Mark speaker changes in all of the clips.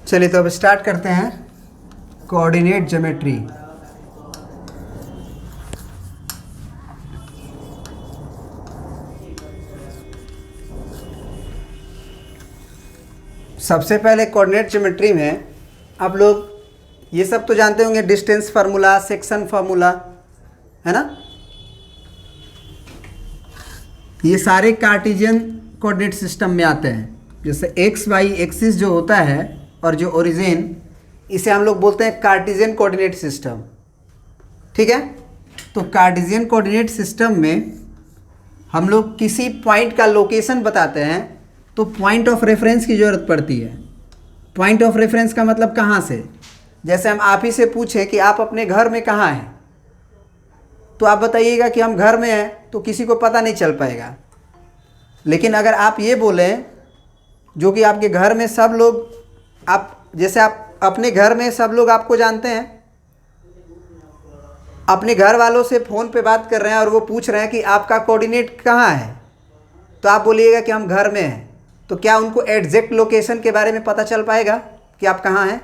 Speaker 1: चलिए तो अब स्टार्ट करते हैं कोऑर्डिनेट ज्योमेट्री। सबसे पहले कोऑर्डिनेट ज्योमेट्री में आप लोग ये सब तो जानते होंगे, डिस्टेंस फार्मूला, सेक्शन फार्मूला, है ना। ये सारे कार्टेशियन कोऑर्डिनेट सिस्टम में आते हैं। जैसे एक्स वाई एक्सिस जो होता है और जो ओरिजिन, इसे हम लोग बोलते हैं कार्टेशियन कोऑर्डिनेट सिस्टम। ठीक है, तो कार्टेशियन कोऑर्डिनेट सिस्टम में हम लोग किसी पॉइंट का लोकेशन बताते हैं तो पॉइंट ऑफ रेफरेंस की ज़रूरत पड़ती है। पॉइंट ऑफ रेफरेंस का मतलब कहाँ से, जैसे हम आप ही से पूछें कि आप अपने घर में कहाँ हैं, तो आप बताइएगा कि हम घर में हैं, तो किसी को पता नहीं चल पाएगा। लेकिन अगर आप ये बोलें जो कि आपके घर में सब लोग, आप जैसे आप अपने घर में सब लोग आपको जानते हैं, अपने घर वालों से फ़ोन पे बात कर रहे हैं और वो पूछ रहे हैं कि आपका कोऑर्डिनेट कहाँ है, तो आप बोलिएगा कि हम घर में हैं, तो क्या उनको एग्जैक्ट लोकेशन के बारे में पता चल पाएगा कि आप कहाँ हैं?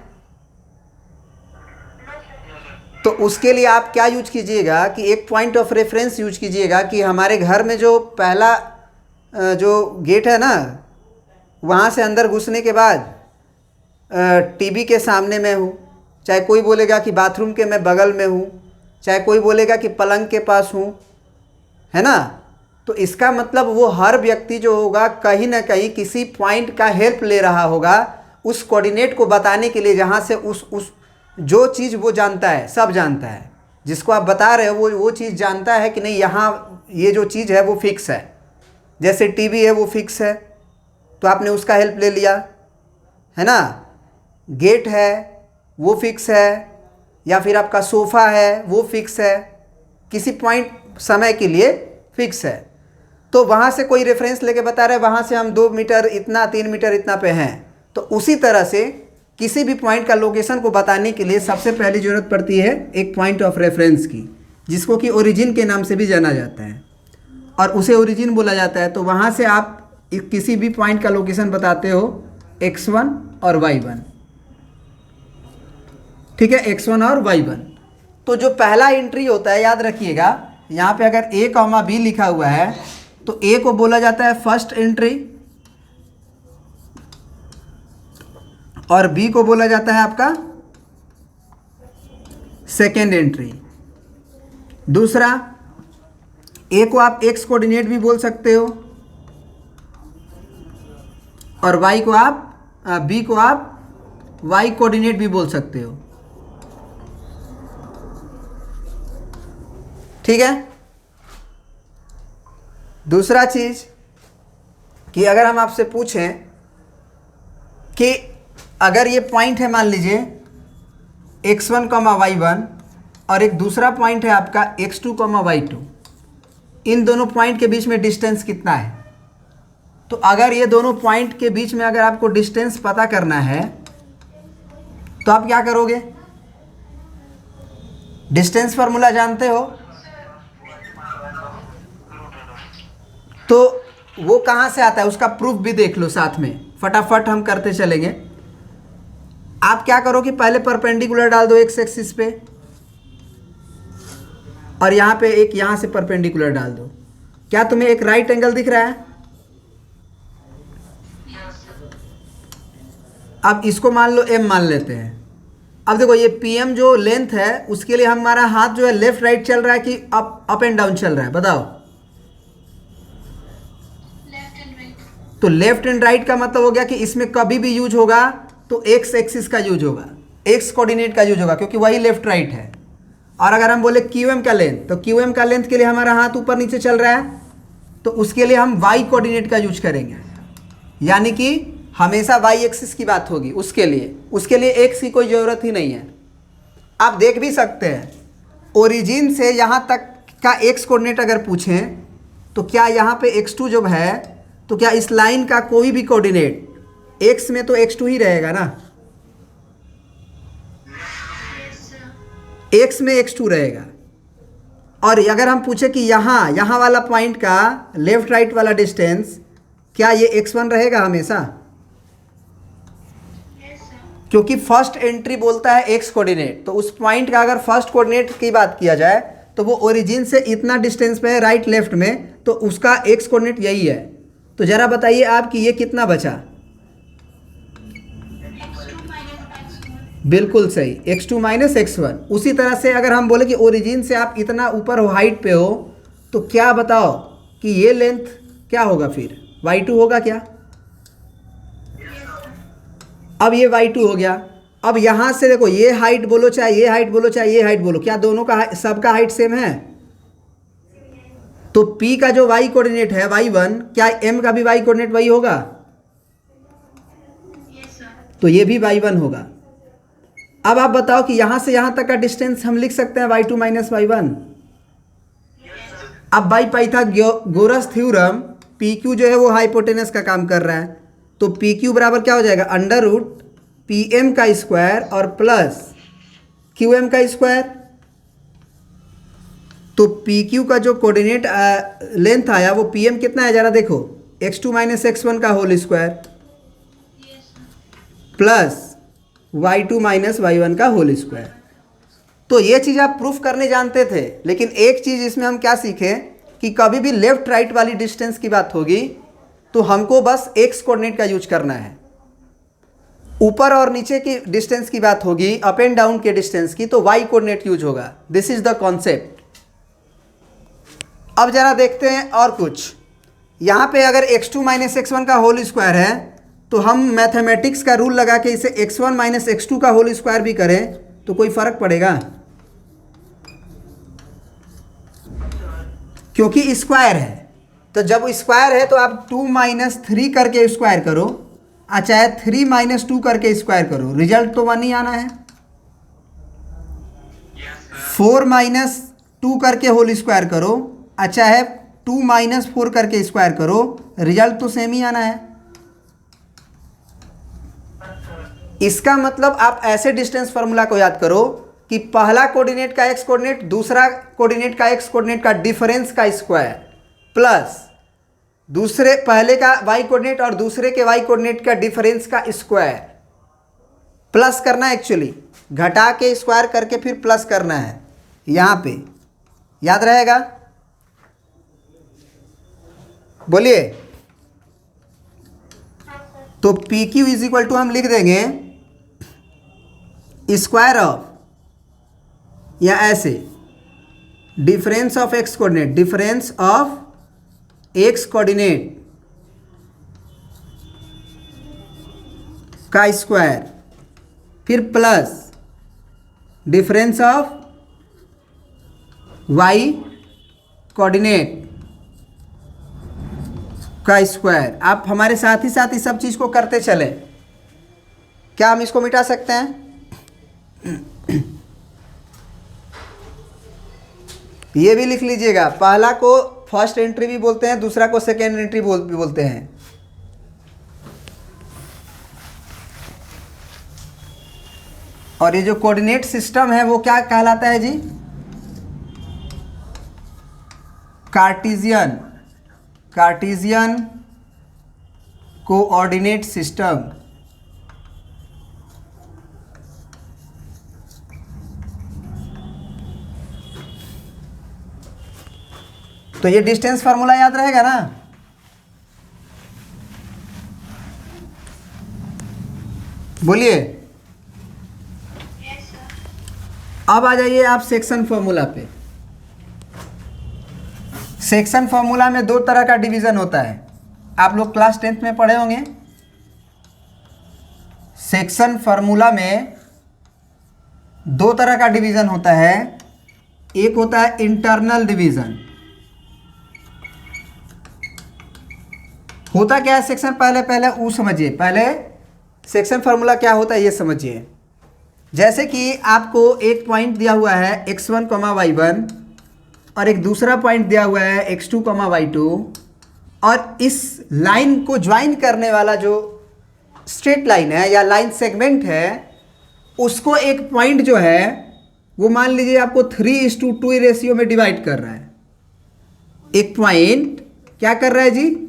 Speaker 1: तो उसके लिए आप क्या यूज कीजिएगा कि एक पॉइंट ऑफ रेफरेंस यूज कीजिएगा कि हमारे घर में जो पहला जो गेट है ना, वहाँ से अंदर घुसने के बाद टीवी के सामने मैं हूँ, चाहे कोई बोलेगा कि बाथरूम के मैं बगल में हूँ, चाहे कोई बोलेगा कि पलंग के पास हूँ, है ना। तो इसका मतलब वो हर व्यक्ति जो होगा कहीं ना कहीं किसी पॉइंट का हेल्प ले रहा होगा उस कोऑर्डिनेट को बताने के लिए, जहाँ से उस जो चीज़ वो जानता है, सब जानता है, जिसको आप बता रहे हो वो चीज़ जानता है कि नहीं, यहाँ ये जो चीज़ है वो फिक्स है। जैसे टीवी है वो फिक्स है, तो आपने उसका हेल्प ले लिया, है ना। गेट है वो फिक्स है, या फिर आपका सोफ़ा है वो फिक्स है, किसी पॉइंट समय के लिए फिक्स है। तो वहाँ से कोई रेफरेंस लेके बता रहे हैं वहाँ से हम 2 मीटर इतना, 3 मीटर इतना पे हैं। तो उसी तरह से किसी भी पॉइंट का लोकेशन को बताने के लिए सबसे पहली ज़रूरत पड़ती है एक पॉइंट ऑफ रेफरेंस की, जिसको कि ओरिजिन के नाम से भी जाना जाता है, और उसे ओरिजिन बोला जाता है। तो वहाँ से आप किसी भी पॉइंट का लोकेशन बताते हो x1 और y1, ठीक है, x1 और y1। तो जो पहला एंट्री होता है, याद रखिएगा, यहाँ पे अगर a, b लिखा हुआ है तो a को बोला जाता है फर्स्ट एंट्री और b को बोला जाता है आपका सेकेंड एंट्री। दूसरा, a को आप x कोऑर्डिनेट भी बोल सकते हो और y को आप b को आप y कोऑर्डिनेट भी बोल सकते हो। ठीक है। दूसरा चीज कि अगर हम आपसे पूछें कि अगर ये पॉइंट है, मान लीजिए x1, y1, और एक दूसरा पॉइंट है आपका x2, y2, इन दोनों पॉइंट के बीच में डिस्टेंस कितना है। तो अगर ये दोनों पॉइंट के बीच में अगर आपको डिस्टेंस पता करना है तो आप क्या करोगे? डिस्टेंस फार्मूला जानते हो, तो वो कहाँ से आता है उसका प्रूफ भी देख लो साथ में, फटाफट हम करते चलेंगे। आप क्या करो कि पहले परपेंडिकुलर डाल दो एक्स एक्सिस पे, और यहाँ पे एक यहाँ से परपेंडिकुलर डाल दो। क्या तुम्हें एक राइट एंगल दिख रहा है? अब इसको मान लो m मान लेते हैं। अब देखो ये PM जो लेंथ है उसके लिए हमारा हाथ जो है लेफ्ट राइट चल रहा है कि अप एंड डाउन चल रहा है, बताओ। तो लेफ्ट एंड राइट का मतलब हो गया कि इसमें कभी भी यूज होगा तो एक्स एक्सिस का यूज होगा, एक्स कोऑर्डिनेट का यूज होगा, क्योंकि वही लेफ्ट राइट है। और अगर हम बोले QM का लेंथ, तो QM का लेंथ के लिए हमारा हाथ ऊपर नीचे चल रहा है, तो उसके लिए हम y कोऑर्डिनेट का यूज करेंगे, यानी कि हमेशा y एक्सिस की बात होगी उसके लिए x की कोई ज़रूरत ही नहीं है। आप देख भी सकते हैं ओरिजिन से यहाँ तक का x कोऑर्डिनेट अगर पूछें तो क्या यहाँ पे x2 जब है तो क्या इस लाइन का कोई भी कोऑर्डिनेट x में तो x2 ही रहेगा ना, x में x2 रहेगा। और अगर हम पूछे कि यहाँ वाला पॉइंट का लेफ्ट राइट वाला डिस्टेंस क्या ये x1 रहेगा हमेशा? क्योंकि फर्स्ट एंट्री बोलता है एक्स कोऑर्डिनेट, तो उस पॉइंट का अगर फर्स्ट कोऑर्डिनेट की बात किया जाए तो वो ओरिजिन से इतना डिस्टेंस पे है राइट लेफ्ट में, तो उसका एक्स कोऑर्डिनेट यही है। तो जरा बताइए आप कि ये कितना बचा। बिल्कुल सही, x2 माइनस x1। उसी तरह से अगर हम बोले कि ओरिजिन से आप इतना ऊपर हो, हाइट पे हो, तो क्या बताओ कि ये लेंथ क्या होगा फिर, y2 होगा क्या। अब ये y2 हो गया। अब यहाँ से देखो, ये हाइट बोलो चाहे ये हाइट बोलो चाहे ये हाइट बोलो, क्या दोनों का सबका हाइट सेम है। तो P का जो y कोऑर्डिनेट है y1, क्या M का भी y कोऑर्डिनेट वही होगा। तो ये भी y1 होगा। अब आप बताओ कि यहां से यहां तक का डिस्टेंस हम लिख सकते हैं y2 माइनस y1। अब बाई पाइथागोरस थ्योरम PQ जो है वो हाइपोटेनस का काम कर रहा है, तो PQ बराबर क्या हो जाएगा, अंडर रूट PM का स्क्वायर और प्लस QM का स्क्वायर। तो PQ का जो कोऑर्डिनेट लेंथ आया वो PM कितना है, जरा देखो, x2 माइनस x1 का whole square plus y2 minus y1 का होल स्क्वायर। तो ये चीज़ आप प्रूफ करने जानते थे, लेकिन एक चीज़ इसमें हम क्या सीखे कि कभी भी लेफ्ट राइट वाली डिस्टेंस की बात होगी तो हमको बस एक्स कोऑर्डिनेट का यूज करना है। ऊपर और नीचे की डिस्टेंस की बात होगी, अप एंड डाउन के डिस्टेंस की, तो वाई कोऑर्डिनेट यूज होगा। This is the concept. अब जरा देखते हैं और कुछ। यहाँ पे अगर x2 माइनस x1 का होल स्क्वायर है तो हम मैथमेटिक्स का रूल लगा के इसे x1 माइनस x2 का होल स्क्वायर भी करें तो कोई फर्क पड़ेगा, क्योंकि स्क्वायर है। तो जब स्क्वायर है तो आप 2 माइनस 3 करके स्क्वायर करो, चाहे 3 माइनस 2 करके स्क्वायर करो, रिजल्ट तो 1 ही आना है। 4 माइनस 2 करके होल स्क्वायर करो, चाहे 2 माइनस 4 करके स्क्वायर करो, रिजल्ट तो सेम ही आना है। इसका मतलब आप ऐसे डिस्टेंस फार्मूला को याद करो कि पहला कोऑर्डिनेट का एक्स कोऑर्डिनेट दूसरा कोऑर्डिनेट का एक्स कोऑर्डिनेट का डिफरेंस का स्क्वायर प्लस दूसरे पहले का वाई कोऑर्डिनेट और दूसरे के वाई कोऑर्डिनेट का डिफरेंस का स्क्वायर प्लस करना है। एक्चुअली घटा के स्क्वायर करके फिर प्लस करना है, यहाँ पे याद रहेगा। बोलिए। तो PQ इज इक्वल टू हम लिख देंगे स्क्वायर ऑफ, या ऐसे, difference of x coordinate, difference of x coordinate का स्क्वायर, फिर plus difference of y coordinate का स्क्वायर। आप हमारे साथ ही साथ इस सब चीज़ को करते चले। क्या हम इसको मिटा सकते हैं? ये भी लिख लीजिएगा, पहला को फर्स्ट एंट्री भी बोलते हैं, दूसरा को सेकेंड एंट्री भी बोलते हैं। और ये जो कोऑर्डिनेट सिस्टम है वो क्या कहलाता है जी? Cartesian, Cartesian coordinate system. तो ये डिस्टेंस फार्मूला याद रहेगा ना? बोलिए। अब आ जाइए आप सेक्शन फार्मूला पे। सेक्शन फार्मूला में दो तरह का डिवीजन होता है, आप लोग क्लास 10th में पढ़े होंगे। सेक्शन फार्मूला में दो तरह का डिवीजन होता है, एक होता है इंटरनल डिवीजन। होता क्या है सेक्शन, पहले वो समझिए, पहले सेक्शन फार्मूला क्या होता है ये समझिए। जैसे कि आपको एक पॉइंट दिया हुआ है x1, y1 और एक दूसरा पॉइंट दिया हुआ है x2, y2, और इस लाइन को ज्वाइन करने वाला जो स्ट्रेट लाइन है या लाइन सेगमेंट है, उसको एक पॉइंट जो है वो मान लीजिए आपको 3:2 रेशियो में डिवाइड कर रहा है। एक पॉइंट क्या कर रहा है जी,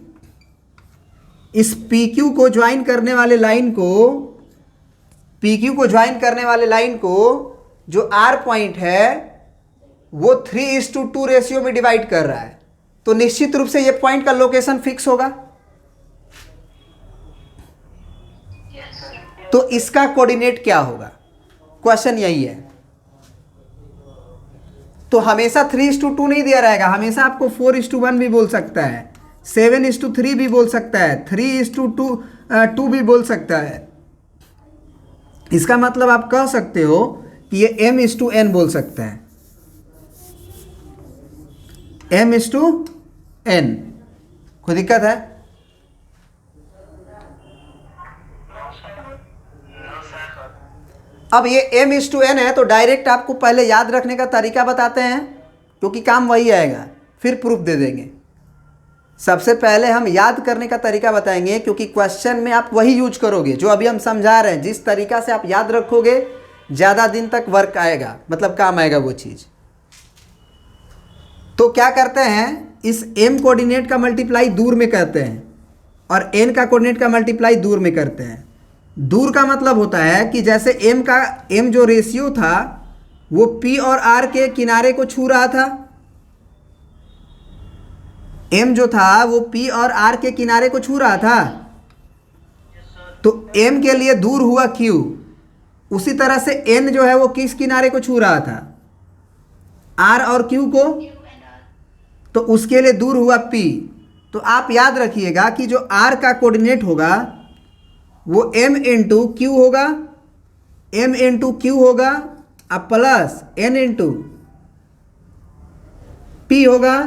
Speaker 1: इस PQ को ज्वाइन करने वाले लाइन को पी क्यू को ज्वाइन करने वाले लाइन को जो आर पॉइंट है वो 3:2 रेशियो में डिवाइड कर रहा है, तो निश्चित रूप से ये पॉइंट का लोकेशन फिक्स होगा। तो इसका कोऑर्डिनेट क्या होगा, क्वेश्चन यही है। तो हमेशा 3:2 नहीं दिया रहेगा, हमेशा आपको 4:1 भी बोल सकता है, 7:3 भी बोल सकता है, 3:2 भी बोल सकता है। इसका मतलब आप कह सकते हो कि ये m:n बोल सकता है, m:n। कोई दिक्कत है? अब ये m:n है तो डायरेक्ट आपको पहले याद रखने का तरीका बताते हैं, क्योंकि काम वही आएगा, फिर प्रूफ दे देंगे। सबसे पहले हम याद करने का तरीका बताएंगे, क्योंकि क्वेश्चन में आप वही यूज करोगे जो अभी हम समझा रहे हैं। जिस तरीका से आप याद रखोगे ज़्यादा दिन तक वर्क आएगा, मतलब काम आएगा वो चीज़। तो क्या करते हैं, इस m कोऑर्डिनेट का मल्टीप्लाई दूर में करते हैं और n का कोऑर्डिनेट का मल्टीप्लाई दूर में करते हैं। दूर का मतलब होता है कि जैसे m जो रेशियो था वो p और r के किनारे को छू रहा था, m जो था वो p और r के किनारे को छू रहा था, तो m के लिए दूर हुआ q। उसी तरह से n जो है वो किस किनारे को छू रहा था, r और q को, तो उसके लिए दूर हुआ p। तो आप याद रखिएगा कि जो r का कोऑर्डिनेट होगा वो m इंटू क्यू होगा, m इंटू क्यू होगा, अब प्लस n इंटू p होगा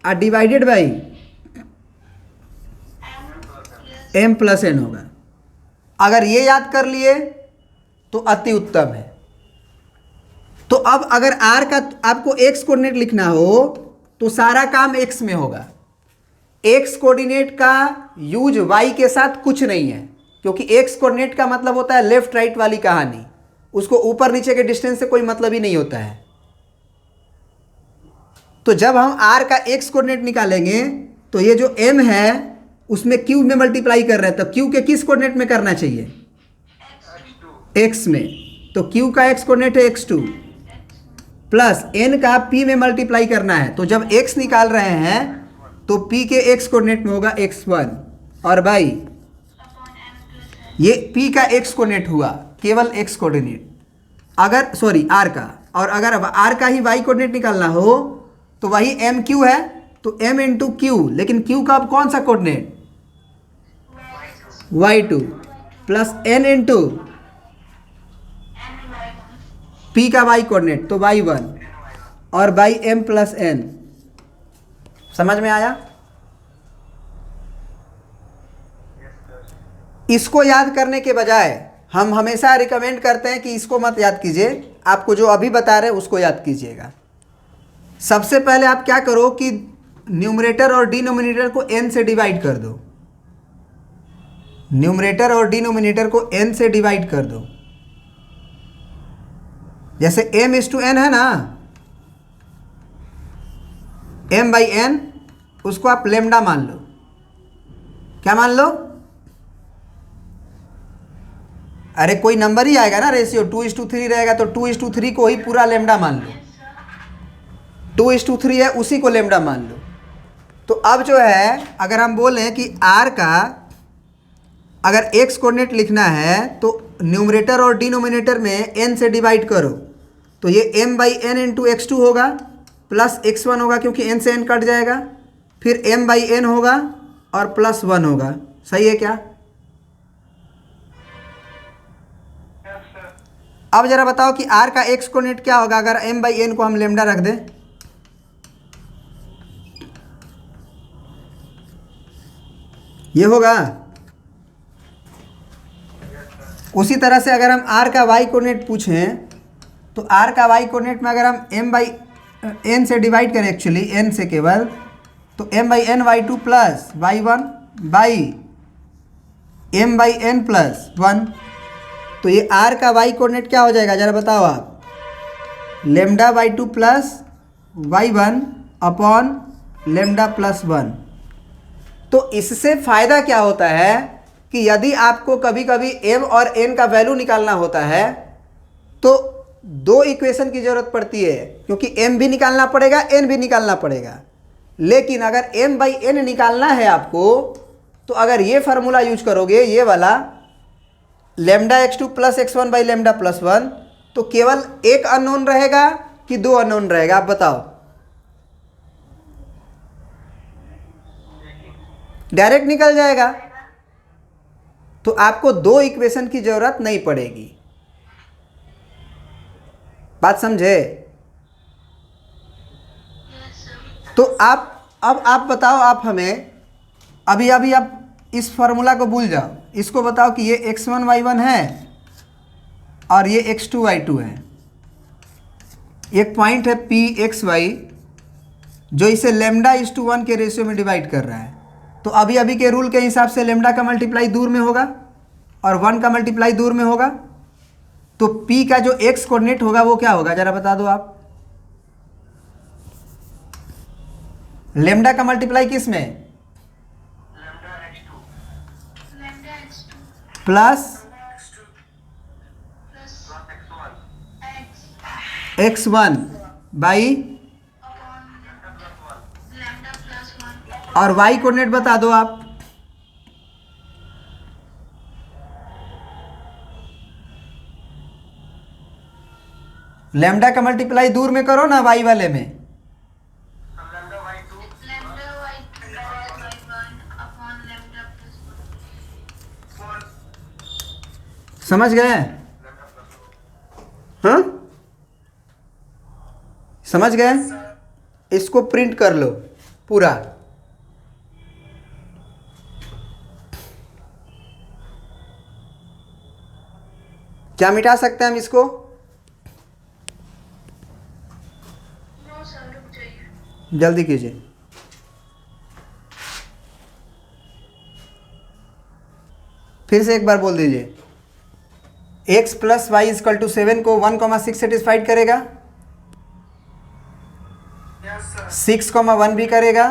Speaker 1: और divided by m plus n होगा। अगर ये याद कर लिए तो अति उत्तम है। तो अब अगर r का आपको x कोऑर्डिनेट लिखना हो तो सारा काम x में होगा। x कोऑर्डिनेट का यूज y के साथ कुछ नहीं है, क्योंकि x कोऑर्डिनेट का मतलब होता है लेफ्ट राइट वाली कहानी, उसको ऊपर नीचे के डिस्टेंस से कोई मतलब ही नहीं होता है। तो जब हम r का x कोऑर्डिनेट निकालेंगे तो ये जो m है उसमें q में मल्टीप्लाई कर रहे हैं, तो q के किस कोऑर्डिनेट में करना चाहिए, x में। तो q का x कोऑर्डिनेट है x2 प्लस n का p में मल्टीप्लाई करना है। तो जब x निकाल रहे हैं तो p के x कोऑर्डिनेट में होगा x1 और भाई ये p का x कोऑर्डिनेट हुआ, केवल x कोऑर्डिनेट, अगर सॉरी r का, और अगर r का ही y कोऑर्डिनेट निकालना हो तो वही m q है, तो m इंटू क्यू, लेकिन q का अब कौन सा coordinate, y2 plus n into p का y कोऑर्डिनेट, तो y1 और बाई m प्लस n। समझ में आया? इसको याद करने के बजाय हम हमेशा रिकमेंड करते हैं कि इसको मत याद कीजिए, आपको जो अभी बता रहे हैं उसको याद कीजिएगा। सबसे पहले आप क्या करो कि न्यूमरेटर और डिनोमिनेटर को n से डिवाइड कर दो, न्यूमरेटर और डिनोमिनेटर को n से डिवाइड कर दो। जैसे m:n है ना, m/n, उसको आप लेमडा मान लो। क्या मान लो? अरे कोई नंबर ही आएगा ना, रेशियो 2:3 रहेगा तो 2:3 को ही पूरा लेमडा मान लो, 2:3 है उसी को लेमडा मान लो। तो अब जो है अगर हम बोलें कि r का अगर x कोऑर्डिनेट लिखना है तो न्यूमरेटर और डिनोमिनेटर में n से डिवाइड करो, तो ये m/n इंटू x2 होगा प्लस x1 होगा, क्योंकि n से n कट जाएगा, फिर m/n होगा और प्लस 1 होगा। सही है क्या? अब जरा बताओ कि r का x कोऑर्डिनेट क्या होगा अगर m/n को हम लेमडा रख दें, ये होगा। उसी तरह से अगर हम r का y कोऑर्डिनेट पूछें तो r का y कोऑर्डिनेट में अगर हम m/n से डिवाइड करें, एक्चुअली n से केवल, तो m/n y2 plus y1 by m/n plus 1। तो ये r का y कोऑर्डिनेट क्या हो जाएगा जरा बताओ आप, lambda y2 plus y1 upon lambda plus 1। तो इससे फ़ायदा क्या होता है कि यदि आपको कभी कभी m और n का वैल्यू निकालना होता है तो दो इक्वेशन की ज़रूरत पड़ती है, क्योंकि m भी निकालना पड़ेगा, n भी निकालना पड़ेगा। लेकिन अगर m बाई n निकालना है आपको, तो अगर ये फार्मूला यूज करोगे, ये वाला lambda x2 plus x1 by lambda plus 1, तो केवल एक अननोन रहेगा कि दो अननोन रहेगा, आप बताओ। डायरेक्ट निकल जाएगा, तो आपको दो इक्वेशन की जरूरत नहीं पड़ेगी। बात समझे? तो अब आप बताओ, आप हमें अभी आप इस फार्मूला को भूल जाओ, इसको बताओ कि ये x1y1 है और ये x2y2 है। एक पॉइंट है Pxy जो इसे लेमडा इज टू 1 के रेशियो में डिवाइड कर रहा है। तो अभी के रूल के हिसाब से लेमडा का मल्टीप्लाई दूर में होगा और 1 का मल्टीप्लाई दूर में होगा, तो P का जो x कोऑर्डिनेट होगा वो क्या होगा, जरा बता दो आप। लेमडा का मल्टीप्लाई किस में? प्लस x1 बाई और y कोऑर्डिनेट बता दो आप। लेमडा का मल्टीप्लाई दूर में करो ना, y वाले में। समझ गए? हाँ, समझ गए? इसको प्रिंट कर लो पूरा। क्या मिटा सकते हैं हम इसको? जल्दी कीजिए। फिर से एक बार बोल दीजिए। x plus y is equal to 7 को 1,6 सेटिस्फाइड करेगा, 6,1 भी करेगा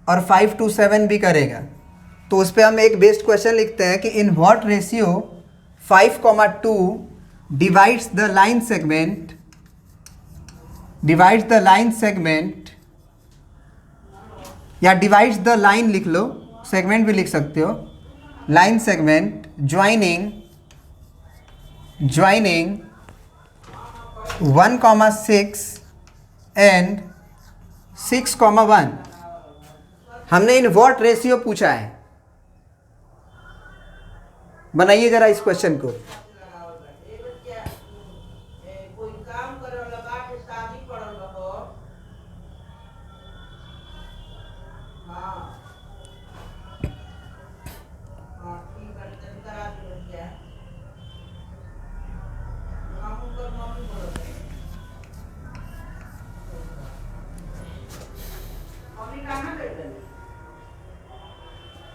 Speaker 1: और 5 to 7 भी करेगा। तो उस पर हम एक बेस्ड क्वेश्चन लिखते हैं कि in what ratio 5,2 divides the line segment या डिवाइड्स द लाइन लिख लो, सेगमेंट भी लिख सकते हो, लाइन सेगमेंट ज्वाइनिंग 1,6 एंड 6,1। हमने इन व्हाट रेशियो पूछा है। बनाइए जरा इस क्वेश्चन को।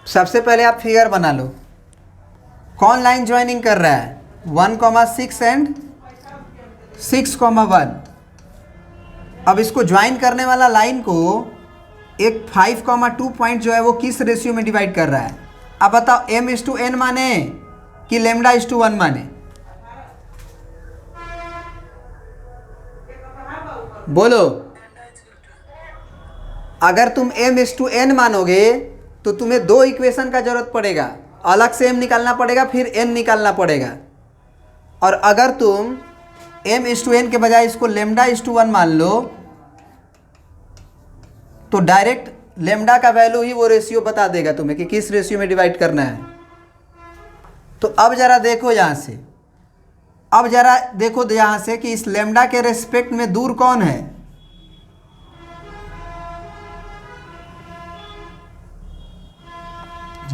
Speaker 1: सबसे पहले आप फिगर बना लो, कौन लाइन ज्वाइनिंग कर रहा है, 1,6 एंड 6,1। अब इसको ज्वाइन करने वाला लाइन को एक 5,2 पॉइंट जो है वो किस रेशियो में डिवाइड कर रहा है। अब बताओ m/n माने कि λ/1 माने, बोलो। अगर तुम m/n मानोगे तो तुम्हें दो इक्वेशन का जरूरत पड़ेगा, अलग से m निकालना पड़ेगा, फिर n निकालना पड़ेगा। और अगर तुम m/n के बजाय इसको λ/1 मान लो तो डायरेक्ट लेमडा का वैल्यू ही वो रेशियो बता देगा तुम्हें कि किस रेशियो में डिवाइड करना है। तो अब जरा देखो यहाँ से, अब जरा देखो यहाँ से कि इस लेमडा के रेस्पेक्ट में दूर कौन है।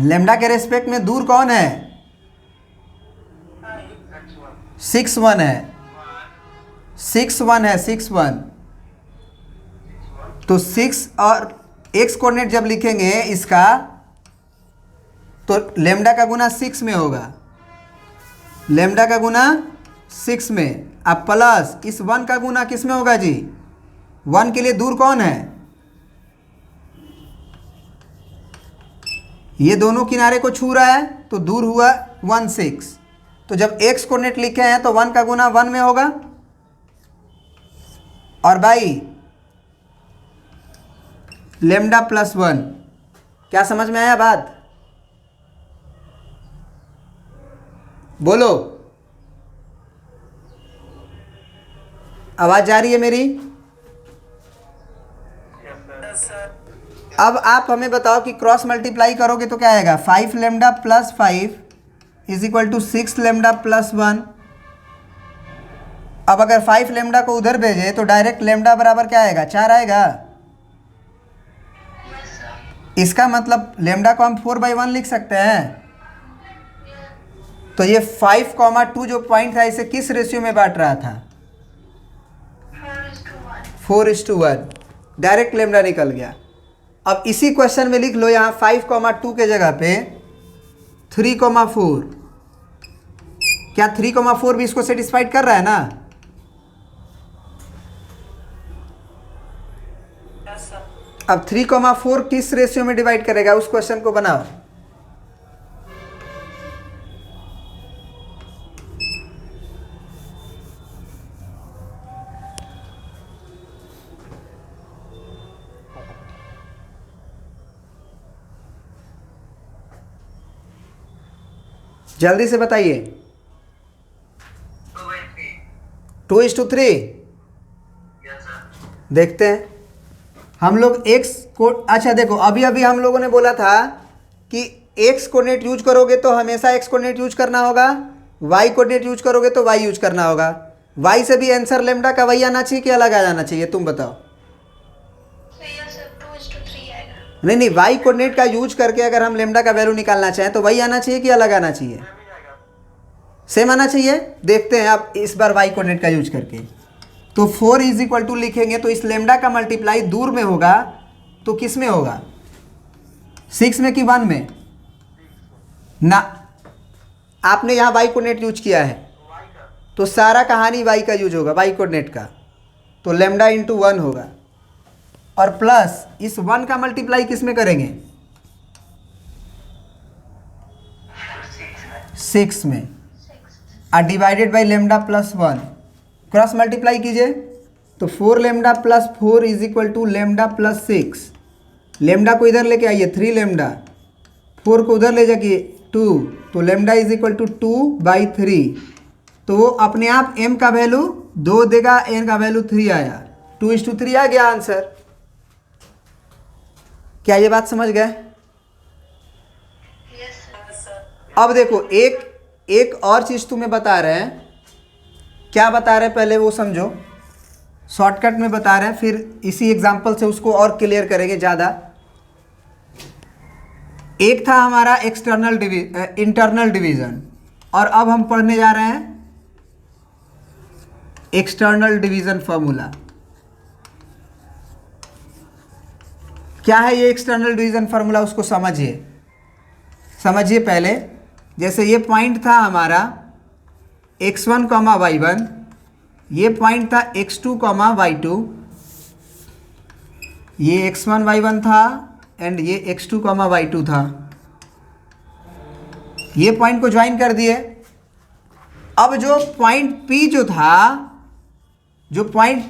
Speaker 1: लेमडा के रेस्पेक्ट में दूर कौन है? 6,1 है, 6,1 है, 6,1। तो 6 और x कोऑर्डिनेट जब लिखेंगे इसका तो लेमडा का गुना 6 में होगा, लेमडा का गुना 6 में। अब प्लस इस 1 का गुना किस में होगा जी? 1 के लिए दूर कौन है? ये दोनों किनारे को छू रहा है तो दूर हुआ 1 6। तो जब x कोऑर्डिनेट लिखे हैं तो 1 का गुना 1 में होगा, और बाई लेमडा प्लस 1। क्या समझ में आया बात? बोलो, आवाज जा रही है मेरी? अब आप हमें बताओ कि क्रॉस मल्टीप्लाई करोगे तो क्या आएगा? 5 lambda plus 5 is equal to 6 lambda plus 1। अब अगर 5 लेमडा को उधर भेजे तो डायरेक्ट लेमडा बराबर क्या आएगा? 4 आएगा। इसका मतलब लेमडा को हम 4/1 लिख सकते हैं। तो ये 5,2 जो पॉइंट था इसे किस रेशियो में बांट रहा था? 4:1। डायरेक्ट लेमडा निकल गया। अब इसी क्वेश्चन में लिख लो यहाँ 5,2 के जगह पे 3,4। क्या 3,4 भी इसको सेटिस्फाइड कर रहा है ना? अब 3,4 किस रेशियो में डिवाइड करेगा उस क्वेश्चन को बनाओ। जल्दी से बताइए। 2:3। देखते हैं हम लोग x को। अच्छा देखो, अभी अभी हम लोगों ने बोला था कि x कोऑर्डिनेट यूज करोगे तो हमेशा x कोऑर्डिनेट यूज करना होगा, y कोऑर्डिनेट यूज करोगे तो y यूज करना होगा। y से भी आंसर लेमडा का वही आना चाहिए कि अलग आ जाना चाहिए? तुम बताओ। नहीं नहीं, y कोऑर्डिनेट का यूज करके अगर हम लेमडा का वैल्यू निकालना चाहें तो वही आना चाहिए कि अलग आना चाहिए? सेम आना चाहिए। देखते हैं आप इस बार y कोऑर्डिनेट का यूज करके। तो 4 इज इक्वल टू लिखेंगे तो इस लेमडा का मल्टीप्लाई दूर में होगा तो किस में होगा? 6 में कि 1 में? ना, आपने यहाँ y कोऑर्डिनेट यूज किया है तो सारा कहानी y का यूज होगा, y कोऑर्डिनेट का। तो लेमडा इंटू 1 होगा, और प्लस इस 1 का मल्टीप्लाई किस में करेंगे? 6 में, और divided by lambda plus 1। Cross multiply कीजिए तो 4 lambda plus 4 is equal to lambda plus 6। Lambda को इधर लेके आइए, 3 लेमडा, 4 को उधर ले जाइए 2, तो लेमडा इज इक्वल टू 2/3। तो वो अपने आप m का वैल्यू 2 देगा, n का वैल्यू 3 आया, 2:3 आ गया आंसर। क्या ये बात समझ गए? अब देखो एक और चीज़ तुम्हें बता रहे हैं। क्या बता रहे हैं पहले वो समझो, शॉर्टकट में बता रहे हैं, फिर इसी एग्जांपल से उसको और क्लियर करेंगे ज़्यादा। एक था हमारा इंटरनल डिवीज़न, और अब हम पढ़ने जा रहे हैं एक्सटर्नल डिवीज़न फॉर्मूला। क्या है ये एक्सटर्नल डिवीज़न फार्मूला, उसको समझिए पहले। जैसे ये पॉइंट था हमारा x1, y1, ये पॉइंट था x2, y2, ये x1, y1 था एंड ये x2, y2 था। ये पॉइंट को ज्वाइन कर दिए। अब जो पॉइंट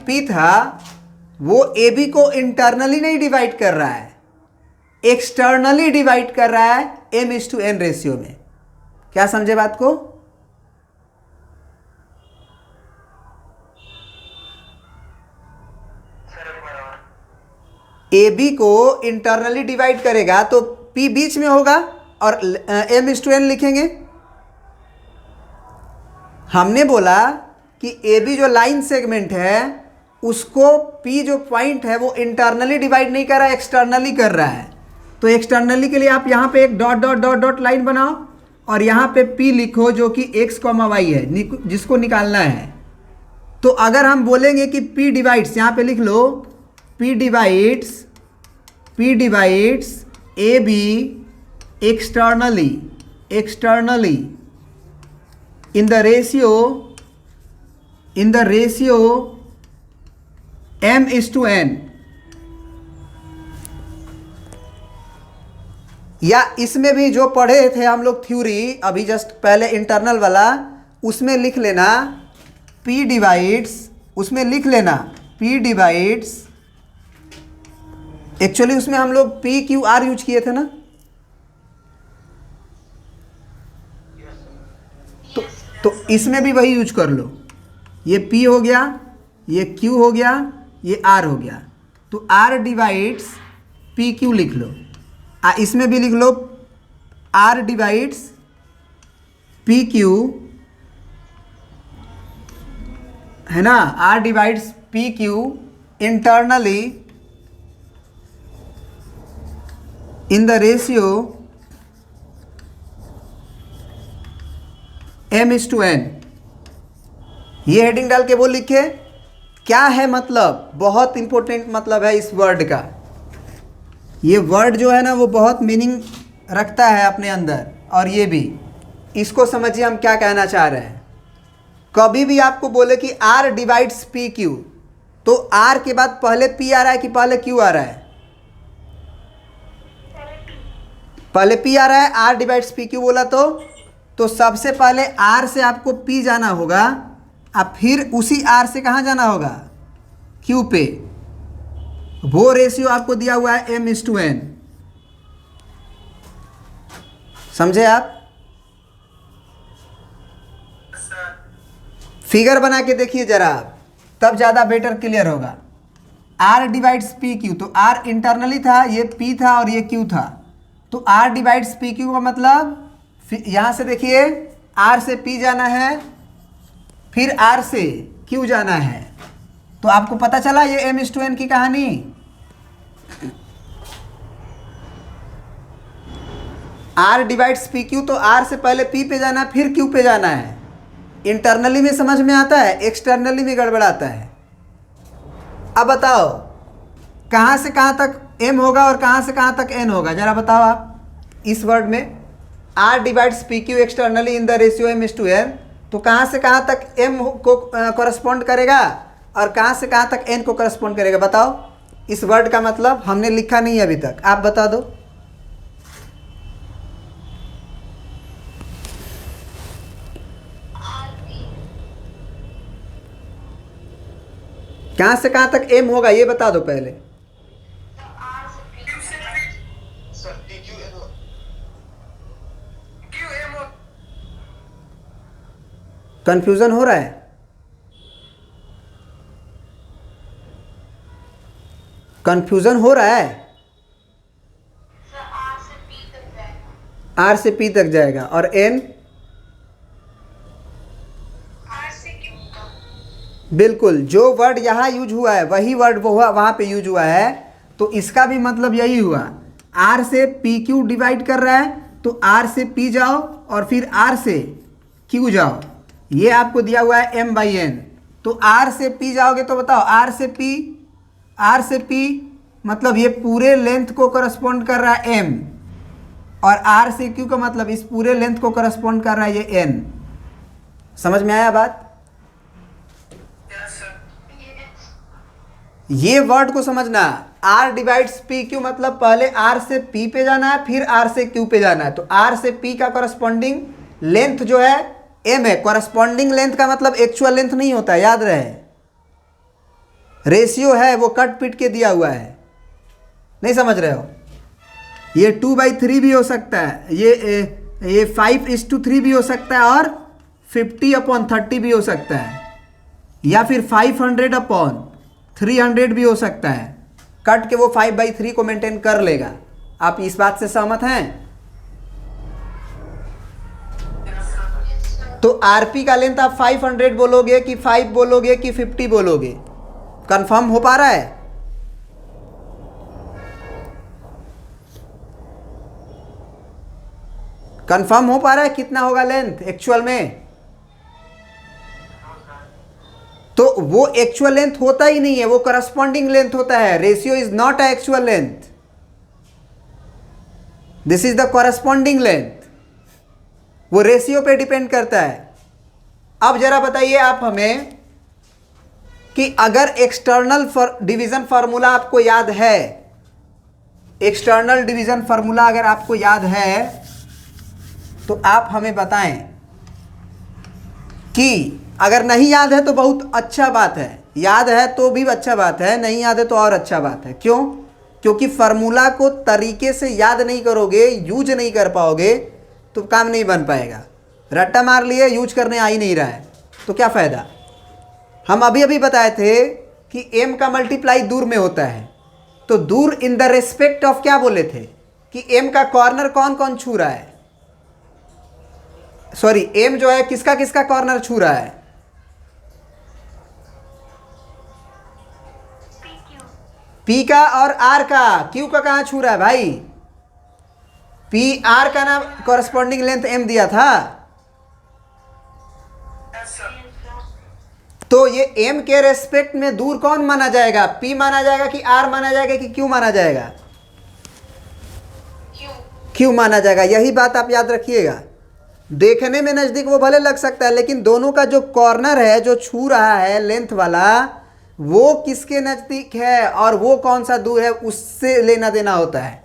Speaker 1: P था वो AB को इंटरनली नहीं डिवाइड कर रहा है, एक्सटर्नली डिवाइड कर रहा है m/n रेशियो में। क्या समझे बात को? AB को इंटरनली डिवाइड करेगा तो P बीच में होगा और m/n लिखेंगे। हमने बोला कि AB जो लाइन सेगमेंट है उसको P जो पॉइंट है वो इंटरनली डिवाइड नहीं कर रहा है, एक्सटर्नली कर रहा है। तो एक्सटर्नली के लिए आप यहाँ पे एक dot dot dot dot line बनाओ और यहाँ पे P लिखो जो कि x, y है, जिसको निकालना है। तो अगर हम बोलेंगे कि P डिवाइड्स, यहाँ पे लिख लो P divides AB externally in the ratio m/n। या इसमें भी जो पढ़े थे हम लोग थ्योरी अभी जस्ट पहले इंटरनल वाला, उसमें लिख लेना P डिवाइड्स, उसमें लिख लेना P डिवाइड्स, एक्चुअली उसमें हम लोग PQR यूज किए थे ना, तो इसमें भी वही यूज कर लो। ये P हो गया, ये Q हो गया, ये R हो गया, तो R डिवाइड्स PQ लिख लो। इसमें भी लिख लो R डिवाइड्स PQ, है ना, R divides PQ internally in the ratio m/n। ये हेडिंग डाल के वो लिखे। क्या है मतलब, बहुत इंपॉर्टेंट मतलब है इस वर्ड का। ये वर्ड जो है ना वो बहुत मीनिंग रखता है अपने अंदर, और ये भी, इसको समझिए हम क्या कहना चाह रहे हैं। कभी भी आपको बोले कि R डिवाइड्स PQ, तो R के बाद पहले P आ रहा है कि पहले Q आ रहा है? पहले P आ रहा है। R डिवाइड्स PQ बोला तो सबसे पहले R से आपको P जाना होगा, अब फिर उसी R से कहाँ जाना होगा? Q पे। वो रेशियो आपको दिया हुआ है m/n, समझे आप? फिगर बना के देखिए जरा आप, तब ज़्यादा बेटर क्लियर होगा। R डिवाइड्स PQ, तो R इंटरनली था, ये P था और ये Q था, तो R डिवाइड्स PQ का मतलब यहाँ से देखिए R से P जाना है, फिर R से Q जाना है, तो आपको पता चला ये m/n की कहानी। R डिवाइड्स PQ, तो R से पहले P पे जाना है, फिर Q पे जाना है। इंटरनली में समझ में आता है, एक्सटर्नली में गड़बड़ाता है। अब बताओ कहाँ से कहाँ तक m होगा और कहाँ से कहाँ तक n होगा, जरा बताओ आप इस वर्ड में। R divides PQ externally in the ratio m/n, तो कहाँ से कहाँ तक m को कॉरस्पॉन्ड करेगा और कहाँ से कहाँ तक n को कॉरस्पॉन्ड करेगा, बताओ। इस वर्ड का मतलब हमने लिखा नहीं है अभी तक, आप बता दो। कहाँ से कहाँ तक m होगा ये बता दो पहले। कंफ्यूजन हो रहा है? कंफ्यूजन हो रहा है? R से P तक जाएगा, और n बिल्कुल, जो वर्ड यहाँ यूज हुआ है वही वर्ड वहाँ पे यूज हुआ है, तो इसका भी मतलब यही हुआ। R से PQ डिवाइड कर रहा है, तो R से P जाओ और फिर R से Q जाओ, ये आपको दिया हुआ है m/n। तो R से P जाओगे तो बताओ, R से P मतलब ये पूरे लेंथ को करस्पॉन्ड कर रहा है m, और R से Q का मतलब इस पूरे लेंथ को करस्पॉन्ड कर रहा है ये n। समझ में आया बात? ये वर्ड को समझना, R डिवाइड्स PQ मतलब पहले R से P पे जाना है, फिर R से Q पे जाना है। तो R से P का करस्पॉन्डिंग लेंथ जो है m है। करस्पॉन्डिंग लेंथ का मतलब एक्चुअल लेंथ नहीं होता, याद रहे, रेशियो है, वो कट पिट के दिया हुआ है। नहीं समझ रहे हो? ये 2/3 भी हो सकता है, ये 5:3 भी हो सकता है, और 50/30 भी हो सकता है, या फिर 500/300 भी हो सकता है। कट के वो 5/3 को मेंटेन कर लेगा। आप इस बात से सहमत हैं? तो आरपी का लेंथ आप 500 बोलोगे कि 5 बोलोगे कि 50 बोलोगे? कंफर्म हो पा रहा है? कंफर्म हो पा रहा है कितना होगा लेंथ एक्चुअल में? तो वो एक्चुअल लेंथ होता ही नहीं है, वो करस्पॉन्डिंग लेंथ होता है। Ratio is not a actual length, this is the corresponding length. वो रेशियो पे डिपेंड करता है। अब जरा बताइए आप हमें कि अगर एक्सटर्नल डिवीजन फार्मूला आपको याद है, एक्सटर्नल डिवीज़न फार्मूला अगर आपको याद है तो आप हमें बताएं, कि अगर नहीं याद है तो बहुत अच्छा बात है, याद है तो भी अच्छा बात है, नहीं याद है तो और अच्छा बात है। क्यों? क्योंकि फार्मूला को तरीके से याद नहीं करोगे, यूज नहीं कर पाओगे तो काम नहीं बन पाएगा। रट्टा मार लिए, यूज करने आ ही नहीं रहा है तो क्या फ़ायदा। हम अभी अभी बताए थे कि m का मल्टीप्लाई दूर में होता है, तो दूर इन द रेस्पेक्ट ऑफ क्या बोले थे कि m का कॉर्नर कौन कौन छू रहा है, सॉरी m जो है किसका किसका कॉर्नर छू रहा है, p का और r का, q का कहाँ छू रहा है भाई, p r का ना कॉरस्पॉन्डिंग लेंथ m दिया था। तो ये m के रेस्पेक्ट में दूर कौन माना जाएगा, p माना जाएगा कि r माना जाएगा कि q माना जाएगा, q माना जाएगा। यही बात आप याद रखिएगा। देखने में नज़दीक वो भले लग सकता है, लेकिन दोनों का जो कॉर्नर है जो छू रहा है लेंथ वाला, वो किसके नज़दीक है और वो कौन सा दूर है, उससे लेना देना होता है।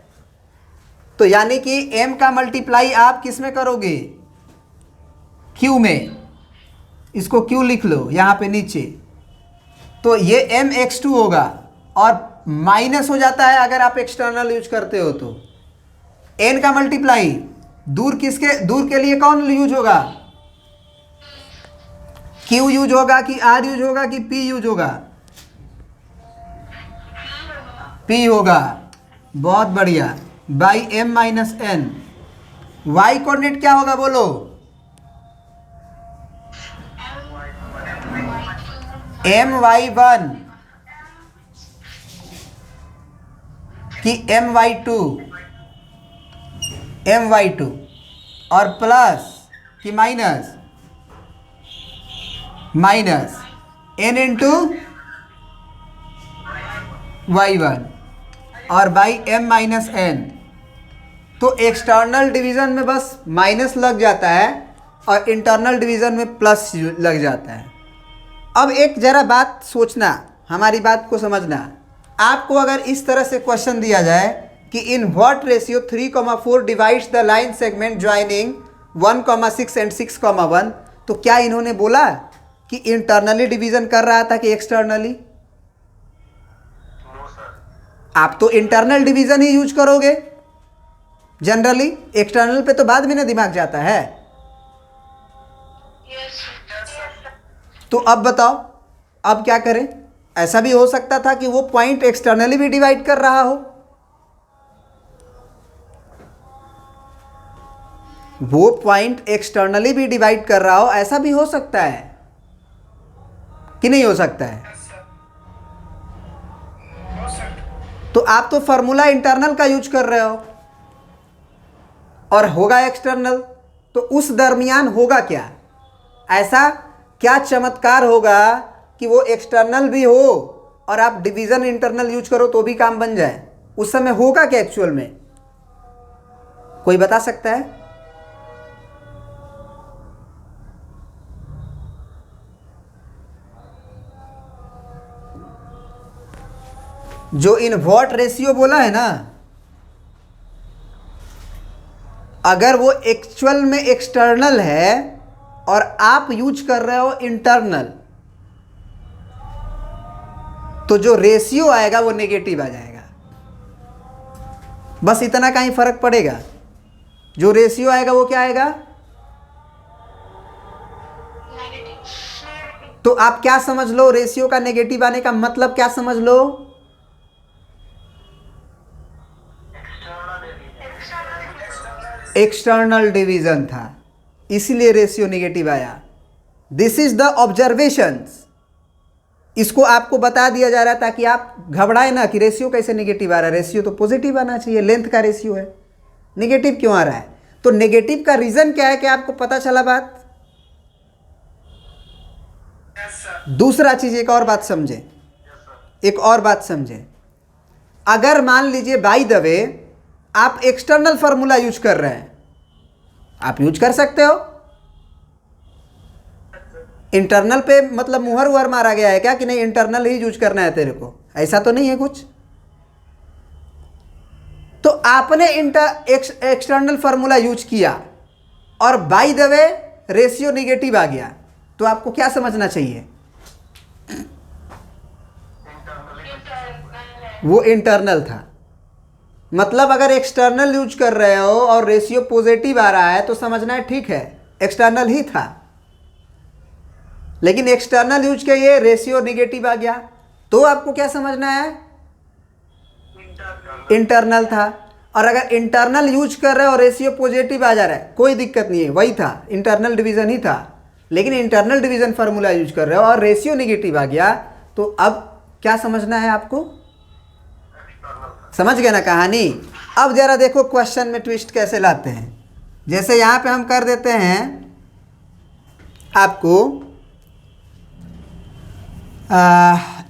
Speaker 1: तो यानी कि m का मल्टीप्लाई आप किस में करोगे, q में। इसको q लिख लो यहाँ पे नीचे। तो ये mx2 होगा और माइनस हो जाता है अगर आप एक्सटर्नल यूज करते हो तो। n का मल्टीप्लाई दूर के लिए कौन यूज होगा, q यूज होगा कि r यूज होगा कि p यूज होगा, p होगा। बहुत बढ़िया। By m minus n। y coordinate क्या होगा बोलो, my1 कि my2, my2 और प्लस कि minus, minus n into y1 और बाई m माइनस n। तो एक्सटर्नल डिवीज़न में बस माइनस लग जाता है और इंटरनल डिवीज़न में प्लस लग जाता है। अब एक ज़रा बात सोचना, हमारी बात को समझना। आपको अगर इस तरह से क्वेश्चन दिया जाए कि in what ratio 3,4 divides the line segment joining 1,6 and 6,1, तो क्या इन्होंने बोला कि इंटरनली डिवीज़न कर रहा था कि एक्सटर्नली? आप तो इंटरनल डिवीज़न ही यूज करोगे जनरली, एक्सटर्नल पे तो बाद में ना दिमाग जाता है। तो अब बताओ अब क्या करें। ऐसा भी हो सकता था कि वो पॉइंट एक्सटर्नली भी डिवाइड कर रहा हो, वो पॉइंट एक्सटर्नली भी डिवाइड कर रहा हो, ऐसा भी हो सकता है कि नहीं हो सकता है। तो आप तो फार्मूला इंटरनल का यूज कर रहे हो और होगा एक्सटर्नल, तो उस दरमियान होगा क्या, ऐसा क्या चमत्कार होगा कि वो एक्सटर्नल भी हो और आप डिवीज़न इंटरनल यूज करो तो भी काम बन जाए। उस समय होगा क्या एक्चुअल में, कोई बता सकता है? जो इनवर्ट रेशियो बोला है ना, अगर वो एक्चुअल में एक्सटर्नल है और आप यूज कर रहे हो इंटरनल, तो जो रेशियो आएगा वो नेगेटिव आ जाएगा। बस इतना का ही फर्क पड़ेगा। जो रेशियो आएगा वो क्या आएगा, तो आप क्या समझ लो, रेशियो का नेगेटिव आने का मतलब क्या समझ लो, एक्सटर्नल डिवीजन था, इसलिए रेशियो नेगेटिव आया। This is the observations. इसको आपको बता दिया जा रहा है ताकि आप घबराए ना कि रेशियो कैसे नेगेटिव आ रहा है, रेशियो तो पॉजिटिव आना चाहिए, लेंथ का रेशियो है, नेगेटिव क्यों आ रहा है। तो नेगेटिव का रीजन क्या है, कि आपको पता चला बात। दूसरा चीज, एक और बात समझे, एक और बात समझे। अगर मान लीजिए बाय द वे आप एक्सटर्नल फार्मूला यूज कर रहे हैं, आप यूज कर सकते हो। इंटरनल पे मतलब मुहर वुहर मारा गया है क्या कि नहीं इंटरनल ही यूज करना है तेरे को, ऐसा तो नहीं है कुछ। आपने एक्सटर्नल फार्मूला यूज किया और by the way ratio negative आ गया, तो आपको क्या समझना चाहिए? वो इंटरनल था। मतलब अगर एक्सटर्नल यूज कर रहे हो और रेशियो पॉजिटिव आ रहा है तो समझना है ठीक है, एक्सटर्नल ही था। लेकिन एक्सटर्नल यूज किए, रेशियो निगेटिव आ गया, तो आपको क्या समझना है? इंटरनल था। और अगर इंटरनल यूज कर रहे हो और रेशियो पॉजिटिव आ जा रहा है, कोई दिक्कत नहीं है, वही था, इंटरनल डिवीजन ही था। लेकिन इंटरनल डिवीजन फार्मूला यूज कर रहे हो और रेशियो निगेटिव आ गया, तो अब क्या समझना है आपको? समझ गए ना कहानी? अब जरा देखो क्वेश्चन में ट्विस्ट कैसे लाते हैं। जैसे यहां पे हम कर देते हैं आपको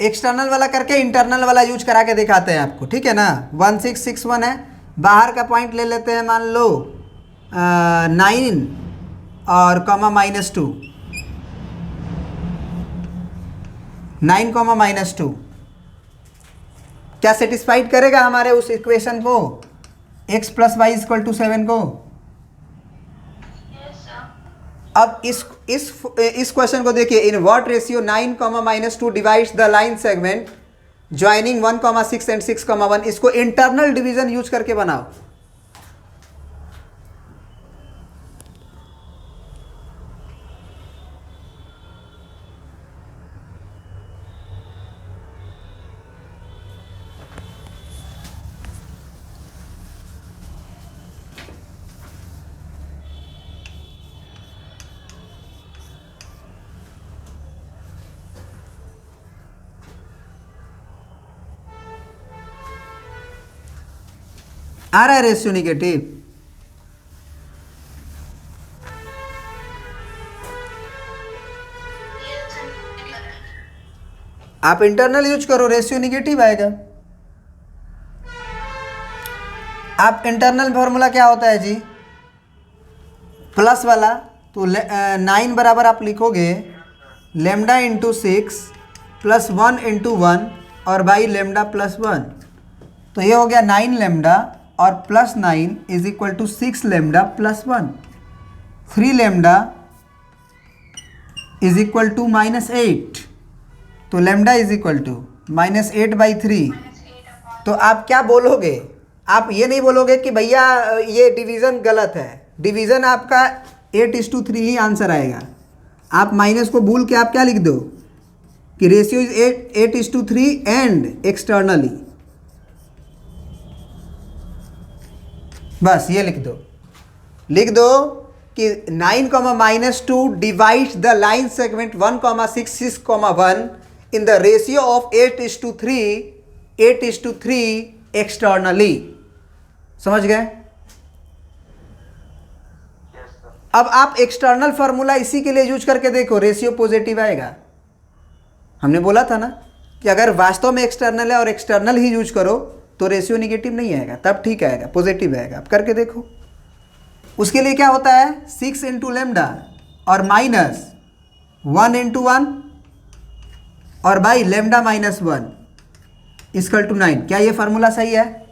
Speaker 1: एक्सटर्नल वाला करके इंटरनल वाला यूज करा के दिखाते हैं आपको, ठीक है ना। 1661 है, बाहर का पॉइंट ले लेते हैं, मान लो 9 और कॉमा -2, 9 कॉमा -2 क्या सेटिस्फाइड करेगा हमारे उस इक्वेशन को, x + y = 7 को? अब इस क्वेश्चन को देखिए, in what ratio 9, -2 divides the line segment joining 1, 6 and 6, 1। इसको इंटरनल डिवीजन यूज करके बनाओ। आ रहा है रेशियो निगेटिव? आप इंटरनल यूज करो, रेशियो निगेटिव आएगा। आप इंटरनल फार्मूला क्या होता है जी, प्लस वाला, तो 9 बराबर आप लिखोगे लेमडा इंटू 6 + 1 × 1 और बाई लेमडा +1। तो ये हो गया 9 लेमडा और +9 = 6 लेमडा +1। 3 लेमडा = -8, तो लेमडा -8/3। तो आप क्या बोलोगे? आप ये नहीं बोलोगे कि भैया ये डिवीज़न गलत है। डिवीज़न आपका 8:3 ही आंसर आएगा। आप माइनस को भूल के आप क्या लिख दो कि रेशियो इज 8:3 एंड एक्सटर्नली, बस ये लिख दो। लिख दो कि 9, -2 divides the line segment 1, 6, 6, 1 in the ratio of 8:3 externally. समझ गए? अब आप एक्सटर्नल फार्मूला इसी के लिए यूज करके देखो, रेशियो पॉजिटिव आएगा। हमने बोला था ना कि अगर वास्तव में एक्सटर्नल है और एक्सटर्नल ही यूज करो तो रेशियो निगेटिव नहीं आएगा, तब ठीक आएगा, पॉजिटिव आएगा। आप करके देखो। उसके लिए क्या होता है, 6 × लेमडा और -1 × 1 और बाई लेमडा -1 = 9। क्या ये फार्मूला सही है?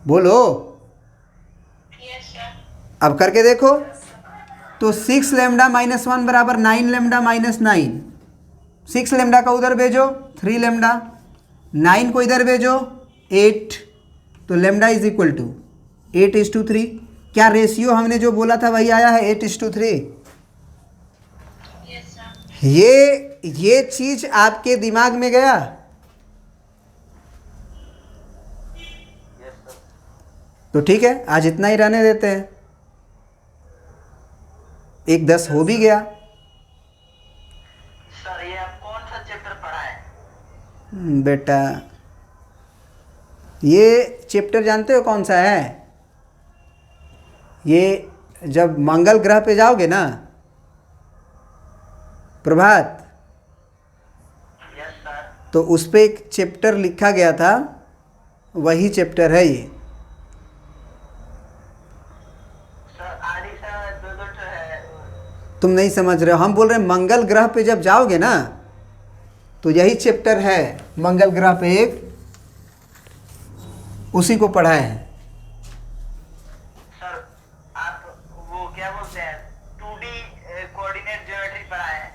Speaker 1: बोलो। अब करके देखो। तो 6 लेमडा -1 बराबर 9 लेमडा -9। 6 लेमडा का उधर भेजो 3 लेमडा, 9 को इधर भेजो 8, तो लेमडा = 8:3। क्या रेशियो हमने जो बोला था वही आया है, 8:3? ये चीज आपके दिमाग में गया? तो ठीक है, आज इतना ही रहने देते हैं। 1:10 हो भी गया।
Speaker 2: सर ये आप कौन सा चैप्टर पढ़ा है?
Speaker 1: बेटा ये चैप्टर जानते हो कौन सा है? ये जब मंगल ग्रह पे जाओगे ना प्रभात,
Speaker 2: यस सर।
Speaker 1: तो उस पे एक चैप्टर लिखा गया था, वही चैप्टर है ये।
Speaker 2: सर आदि सर दो है।
Speaker 1: तुम नहीं समझ रहे हो, हम बोल रहे हैं मंगल ग्रह पे जब जाओगे ना तो यही चैप्टर है मंगल ग्रह पे एक, उसी को पढ़ाए हैं।
Speaker 2: सर आप वो क्या बोलते हैं 2D कोऑर्डिनेट ज्योमेट्री पढ़ाए हैं?